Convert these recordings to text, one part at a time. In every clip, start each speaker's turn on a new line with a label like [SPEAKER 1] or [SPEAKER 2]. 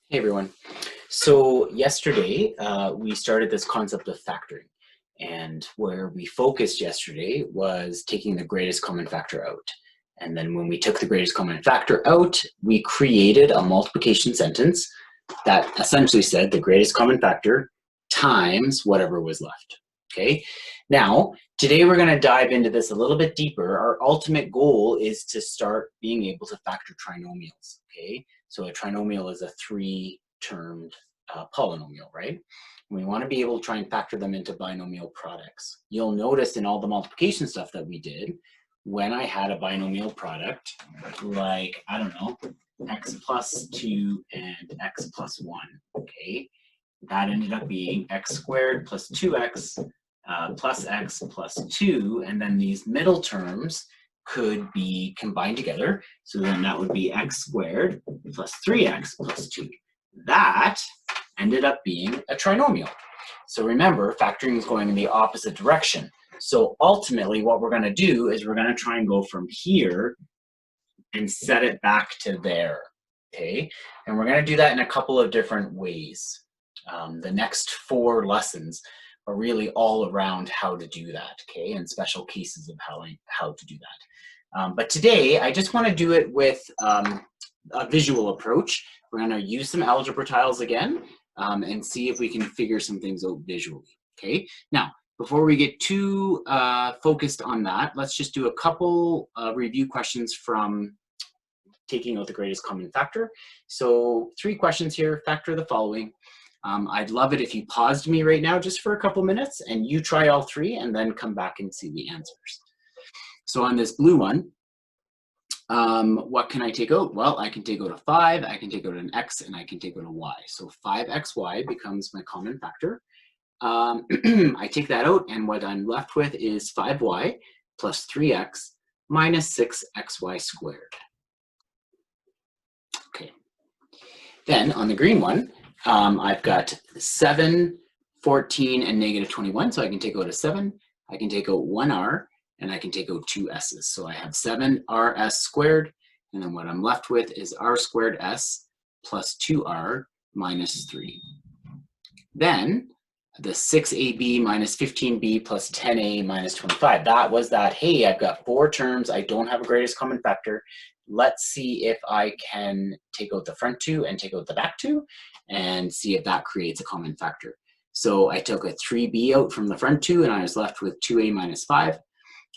[SPEAKER 1] Hey everyone. So yesterday we started this concept of factoring, and where we focused yesterday was taking the greatest common factor out. And then when we took the greatest common factor out, we created a multiplication sentence that essentially said the greatest common factor times whatever was left. Okay. Now, today we're going to dive into this a little bit deeper. Our ultimate goal is to start being able to factor trinomials. Okay. So a trinomial is a three-termed polynomial, right? We want to be able to try and factor them into binomial products. You'll notice in all the multiplication stuff that we did, when I had a binomial product, like, I don't know, x plus 2 and x plus 1, okay? That ended up being x squared plus 2x plus x plus 2, and then these middle terms could be combined together. So then that would be x squared plus 3x plus 2. That ended up being a trinomial. So remember, factoring is going in the opposite direction. So ultimately what we're going to do is we're going to try and go from here and set it back to there, okay? And we're going to do that in a couple of different ways. The next 4 lessons are really all around how to do that, okay, and special cases of how to do that. But today, I just want to do it with a visual approach. We're going to use some algebra tiles again and see if we can figure some things out visually, okay? Now, before we get too focused on that, let's just do a couple review questions from taking out the greatest common factor. So 3 questions here. Factor the following. I'd love it if you paused me right now just for a couple minutes and you try all 3 and then come back and see the answers. So on this blue one, what can I take out? Well, I can take out a 5, I can take out an x, and I can take out a y. So 5xy becomes my common factor. I take that out, and what I'm left with is 5y plus 3x minus 6xy squared. Okay. Then on the green one, I've got 7, 14, and negative 21. So I can take out a 7, I can take out 1r, and I can take out 2 s's. So I have 7rs squared, and then what I'm left with is r squared s plus 2r minus 3. Then the 6ab minus 15b plus 10a minus 25. That was that, hey, I've got 4 terms. I don't have a greatest common factor. Let's see if I can take out the front 2 and take out the back 2 and see if that creates a common factor. So I took a 3b out from the front 2 and I was left with 2a minus 5.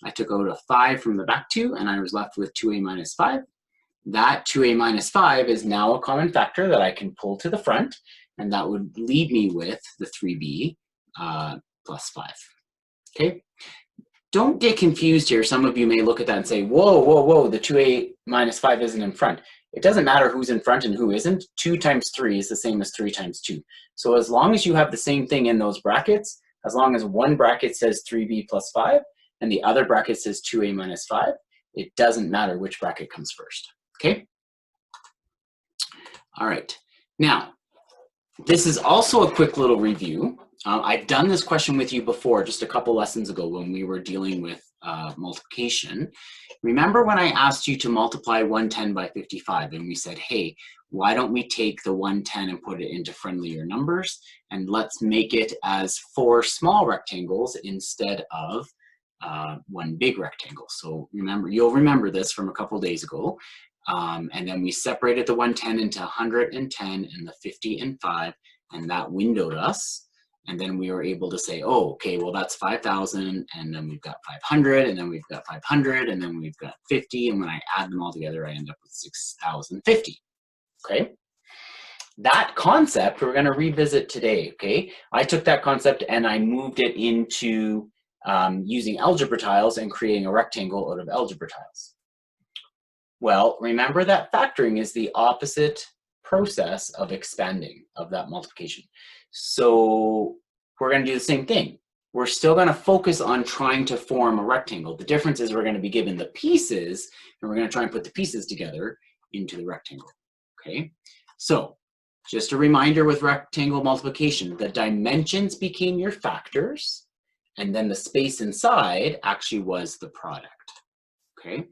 [SPEAKER 1] I took out a 5 from the back 2 and I was left with 2a minus 5. That 2a minus 5 is now a common factor that I can pull to the front, and that would leave me with the 3b plus 5. Okay? Don't get confused here. Some of you may look at that and say, whoa, whoa, whoa, the 2a minus 5 isn't in front. It doesn't matter who's in front and who isn't. 2 times 3 is the same as 3 times 2. So as long as you have the same thing in those brackets, as long as one bracket says 3b plus 5 and the other bracket says 2a minus 5, it doesn't matter which bracket comes first. Okay? All right. Now, this is also a quick little review. I've done this question with you before, just a couple lessons ago when we were dealing with multiplication. Remember when I asked you to multiply 110 by 55 and we said, hey, why don't we take the 110 and put it into friendlier numbers, and let's make it as 4 small rectangles instead of 1 big rectangle. So remember, you'll remember this from a couple days ago. And then we separated the 110 into 110 and the 50 and 5, and that windowed us. And then we were able to say, oh, okay, well, that's 5,000, and then we've got 500, and then we've got 500, and then we've got 50, and when I add them all together, I end up with 6,050, okay? That concept we're going to revisit today, okay? I took that concept and I moved it into using algebra tiles and creating a rectangle out of algebra tiles. Well, remember that factoring is the opposite process of expanding, of that multiplication. So we're going to do the same thing. We're still going to focus on trying to form a rectangle. The difference is we're going to be given the pieces, and we're going to try and put the pieces together into the rectangle, okay? So just a reminder with rectangle multiplication, the dimensions became your factors, and then the space inside actually was the product, okay?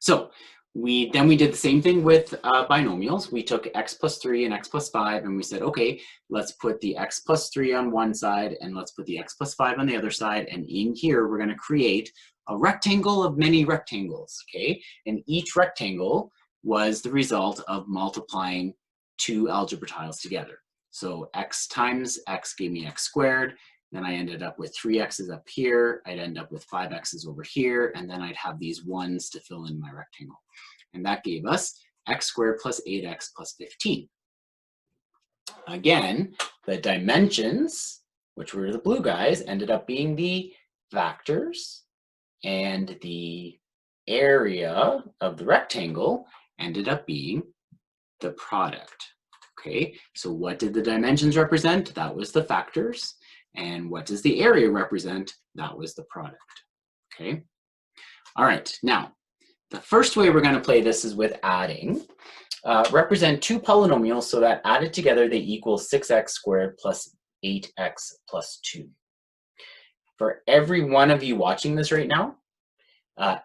[SPEAKER 1] So Then we did the same thing with binomials. We took x plus 3 and x plus 5, and we said, okay, let's put the x plus 3 on one side, and let's put the x plus 5 on the other side, and in here, we're going to create a rectangle of many rectangles, okay? And each rectangle was the result of multiplying two algebra tiles together. So x times x gave me x squared, then I ended up with 3x's up here, I'd end up with 5x's over here, and then I'd have these ones to fill in my rectangle. And that gave us x squared plus 8x plus 15. Again, the dimensions, which were the blue guys, ended up being the factors, and the area of the rectangle ended up being the product. Okay, so what did the dimensions represent? That was the factors. And what does the area represent? That was the product. Okay, all right, now the first way we're going to play this is with adding. Represent two polynomials so that added together they equal 6x squared plus 8x plus 2. For every one of you watching this right now,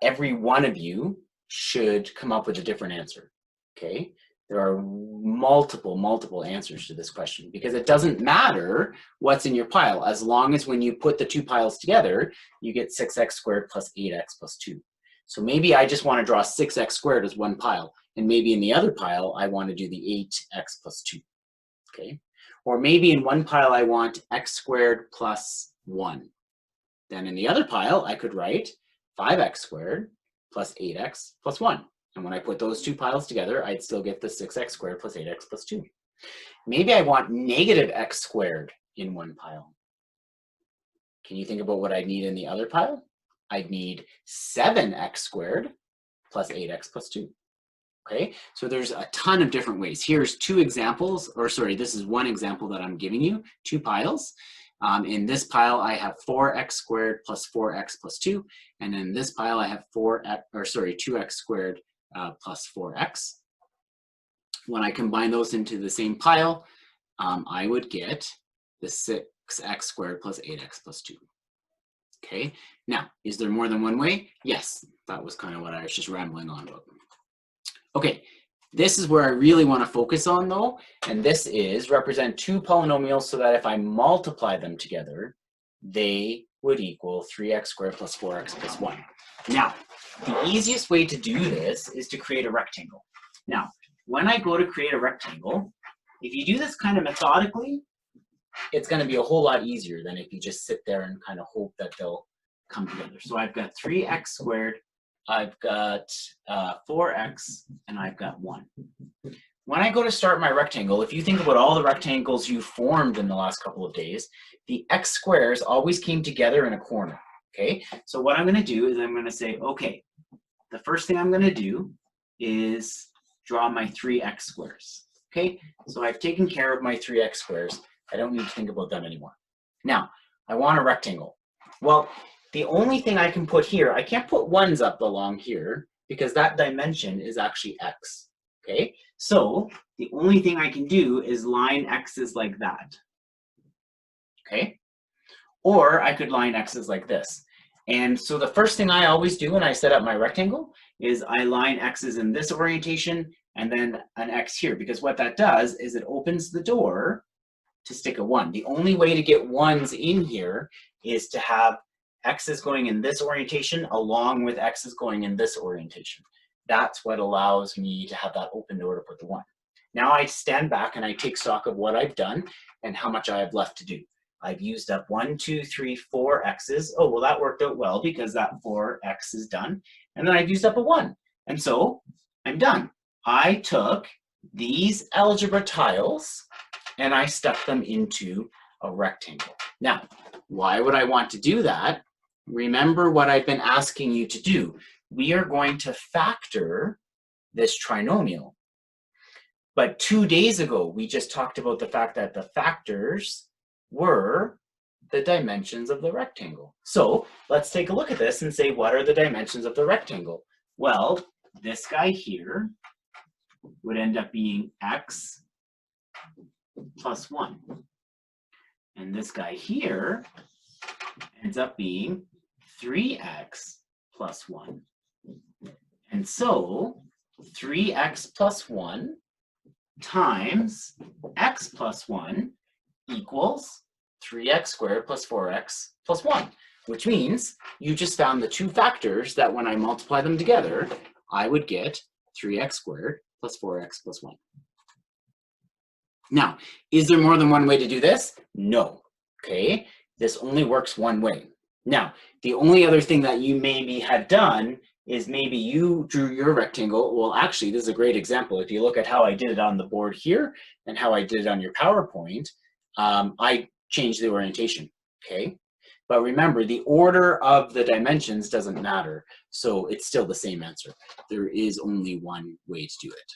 [SPEAKER 1] every one of you should come up with a different answer, okay? There are multiple answers to this question because it doesn't matter what's in your pile as long as when you put the two piles together, you get 6x squared plus 8x plus 2. So maybe I just want to draw 6x squared as one pile, and maybe in the other pile, I want to do the 8x plus 2, okay? Or maybe in one pile, I want x squared plus 1. Then in the other pile, I could write 5x squared plus 8x plus 1. And when I put those two piles together, I'd still get the 6x squared plus 8x plus 2. Maybe I want negative x squared in one pile. Can you think about what I need in the other pile? I'd need 7x squared plus 8x plus 2. Okay, so there's a ton of different ways. Here's two examples, or sorry, this is one example that I'm giving you, two piles. In this pile, I have 4x squared plus 4x plus 2. And in this pile, I have 2x squared plus 4x. When I combine those into the same pile, I would get the 6x squared plus 8x plus 2. Okay, now, is there more than one way? Yes, that was kind of what I was just rambling on about. Okay, this is where I really want to focus on though, and this is represent two polynomials so that if I multiply them together, they would equal 3x squared plus 4x plus 1. Now, the easiest way to do this is to create a rectangle. Now, when I go to create a rectangle, if you do this kind of methodically, it's going to be a whole lot easier than if you just sit there and kind of hope that they'll come together. So I've got 3x squared, I've got 4x, and I've got 1. When I go to start my rectangle, if you think about all the rectangles you formed in the last couple of days, the x squares always came together in a corner, okay? So what I'm going to do is I'm going to say, okay, the first thing I'm going to do is draw my 3x squares, okay? So I've taken care of my 3x squares. I don't need to think about them anymore. Now, I want a rectangle. Well, the only thing I can put here, I can't put 1s up along here because that dimension is actually x, okay? So the only thing I can do is line x's like that, okay? Or I could line x's like this. And so the first thing I always do when I set up my rectangle is I line x's in this orientation and then an x here, because what that does is it opens the door to stick a 1. The only way to get 1s in here is to have x's going in this orientation along with x's going in this orientation. That's what allows me to have that open door to put the 1. Now I stand back and I take stock of what I've done and how much I have left to do. I've used up 1, 2, 3, 4 x's. Oh, well, that worked out well because that 4x is done. And then I've used up a 1. And so I'm done. I took these algebra tiles and I stuck them into a rectangle. Now, why would I want to do that? Remember what I've been asking you to do. We are going to factor this trinomial. But 2 days ago, we just talked about the fact that the factors were the dimensions of the rectangle. So let's take a look at this and say, what are the dimensions of the rectangle? Well, this guy here would end up being x plus 1. And this guy here ends up being 3x plus 1. And so 3x plus 1 times x plus 1 equals 3x squared plus 4x plus 1, which means you just found the two factors that when I multiply them together, I would get 3x squared plus 4x plus 1. Now, is there more than one way to do this? No, okay? This only works one way. Now, the only other thing that you maybe had done is maybe you drew your rectangle. Well, actually, this is a great example. If you look at how I did it on the board here and how I did it on your PowerPoint, I changed the orientation, okay? But remember, the order of the dimensions doesn't matter, so it's still the same answer. There is only one way to do it.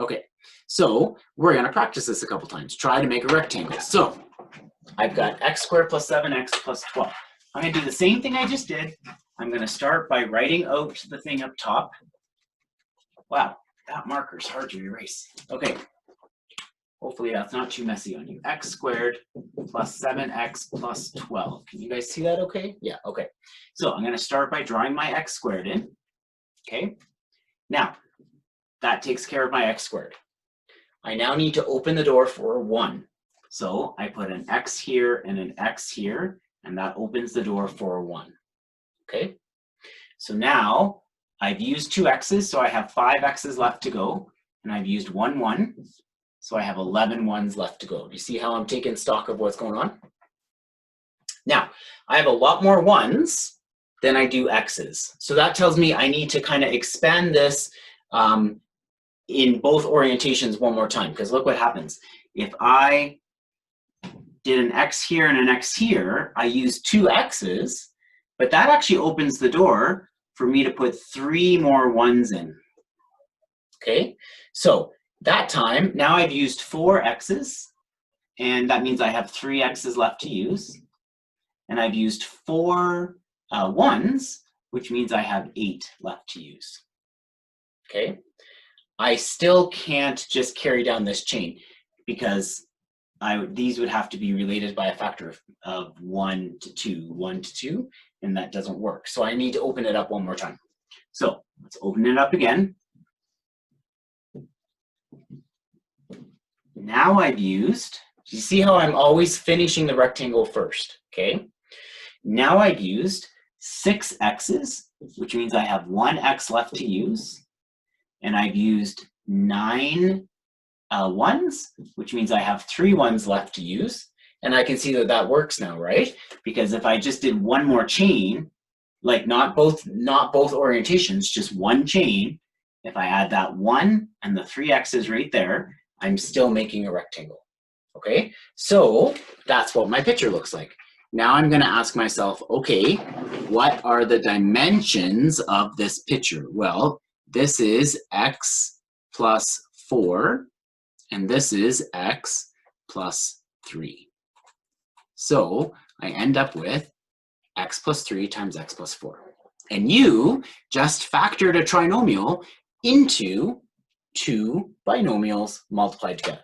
[SPEAKER 1] Okay, so we're gonna practice this a couple times. Try to make a rectangle. So I've got x squared plus 7x plus 12. I'm gonna do the same thing I just did. I'm gonna start by writing out the thing up top. Wow, that marker's hard to erase. Okay, hopefully that's not too messy on you. X squared plus 7x plus 12. Can you guys see that okay? Yeah, okay. So I'm gonna start by drawing my x squared in, okay? Now, that takes care of my x squared. I now need to open the door for 1. So I put an x here and an x here, and that opens the door for 1. Okay? So now I've used 2 x's, so I have 5 x's left to go, and I've used 1, 1, so I have 11 ones left to go. Do you see how I'm taking stock of what's going on? Now, I have a lot more 1s than I do x's. So that tells me I need to kind of expand this in both orientations one more time, because look what happens. If I did an x here and an x here, I use 2 x's, but that actually opens the door for me to put 3 more 1s in. Okay, so that time, now I've used 4 x's, and that means I have 3 x's left to use, and I've used 4 1s, which means I have 8 left to use. Okay, I still can't just carry down this chain because these would have to be related by a factor of 1 to 2, 1 to 2, and that doesn't work. So I need to open it up one more time. So let's open it up again. Now I've used, you see how I'm always finishing the rectangle first, okay? Now I've used 6 x's, which means I have 1 x left to use. And I've used 9 1s, which means I have 3 1s left to use. And I can see that that works now, right? Because if I just did one more chain, like not both orientations, just one chain, if I add that 1 and the 3 x's right there, I'm still making a rectangle, okay? So that's what my picture looks like. Now I'm gonna ask myself, okay, what are the dimensions of this picture? Well, this is x plus 4, and this is x plus 3. So I end up with x plus 3 times x plus 4. And you just factored a trinomial into 2 binomials multiplied together.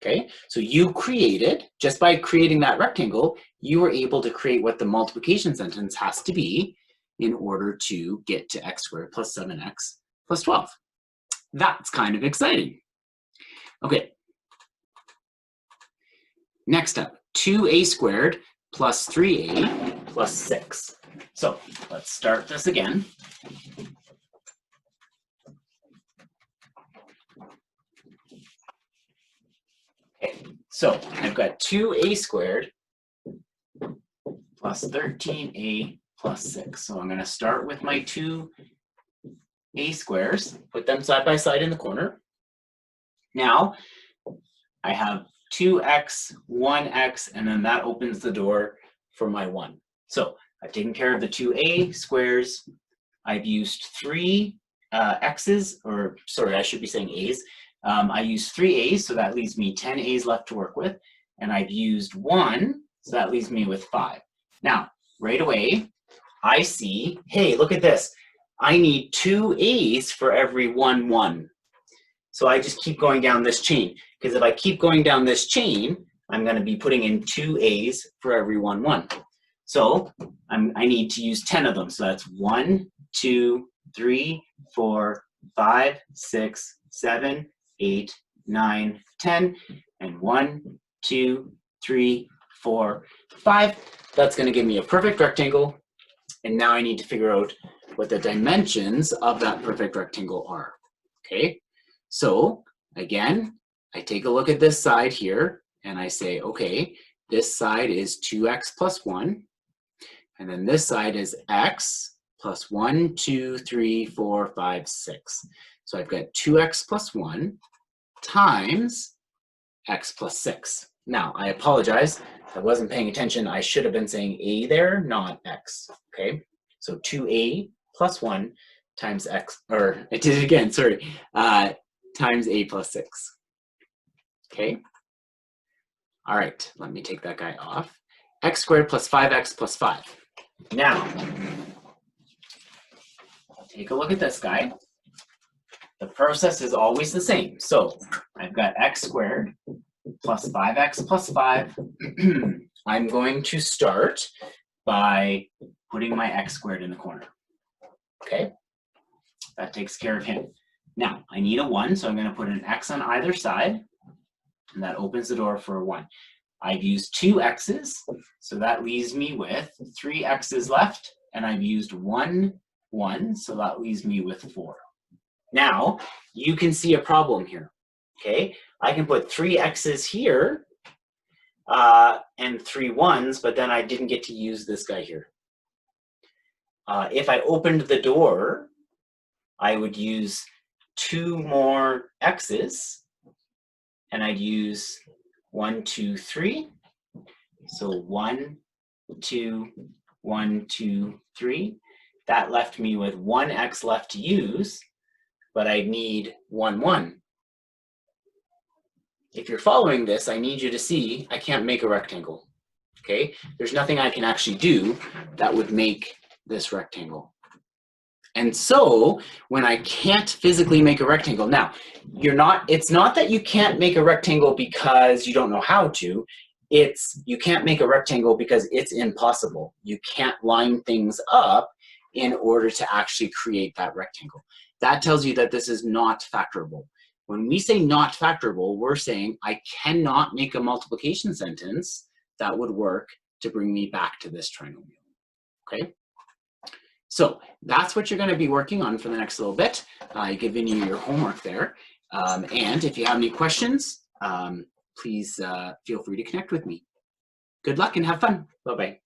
[SPEAKER 1] Okay, so you created, just by creating that rectangle, you were able to create what the multiplication sentence has to be in order to get to x squared plus 7x plus 12. That's kind of exciting. Okay. Next up, 2a squared plus 3a plus 6. So let's start this again. Okay, so I've got 2a squared plus 13a plus 6. So I'm going to start with my 2a squares, put them side by side in the corner. Now I have 2x, 1x, and then that opens the door for my 1. So I've taken care of the 2a squares. I've used 3 x's, or sorry, I should be saying a's. I used 3 a's, so that leaves me 10 a's left to work with. And I've used 1, so that leaves me with 5. Now, right away, I see, hey, look at this. I need 2 a's for every 1, 1. So I just keep going down this chain, because if I keep going down this chain, I'm going to be putting in 2 a's for every 1, 1. So I need to use 10 of them. So that's 1, 2, 3, 4, 5, 6, 7, 8, 9, 10, and 1, 2, 3, 4, 5. That's going to give me a perfect rectangle. And now I need to figure out what the dimensions of that perfect rectangle are. Okay, so again, I take a look at this side here and I say, okay, this side is 2x plus 1. And then this side is x plus 1, 2, 3, 4, 5, 6. So I've got 2x plus 1 times x plus 6. Now, I apologize. I wasn't paying attention. I should have been saying a there, not x. Okay, so 2a plus 1 times x, or I did it again, sorry, times a plus 6. Okay, all right, let me take that guy off. X squared plus 5x plus 5. Now, take a look at this guy. The process is always the same. So I've got x squared plus 5x plus 5. I'm going to start by putting my x squared in the corner. Okay, that takes care of him. Now, I need a 1, so I'm going to put an x on either side, and that opens the door for a 1. I've used 2 x's, so that leaves me with 3 x's left, and I've used 1, 1, so that leaves me with 4. Now, you can see a problem here, okay? I can put 3 x's here and 3 1s, but then I didn't get to use this guy here. If I opened the door, I would use 2 more x's, and I'd use 1, 2, 3. So 1, 2, 1, 2, 3. That left me with 1 x left to use, but I need 1, 1. If you're following this, I need you to see I can't make a rectangle. Okay? There's nothing I can actually do that would make this rectangle. And so when I can't physically make a rectangle, now it's not that you can't make a rectangle because you don't know how to, it's you can't make a rectangle because it's impossible. You can't line things up in order to actually create that rectangle. That tells you that this is not factorable. When we say not factorable, we're saying I cannot make a multiplication sentence that would work to bring me back to this trinomial, okay? So that's what you're going to be working on for the next little bit. I've given you your homework there. And if you have any questions, please feel free to connect with me. Good luck and have fun. Bye-bye.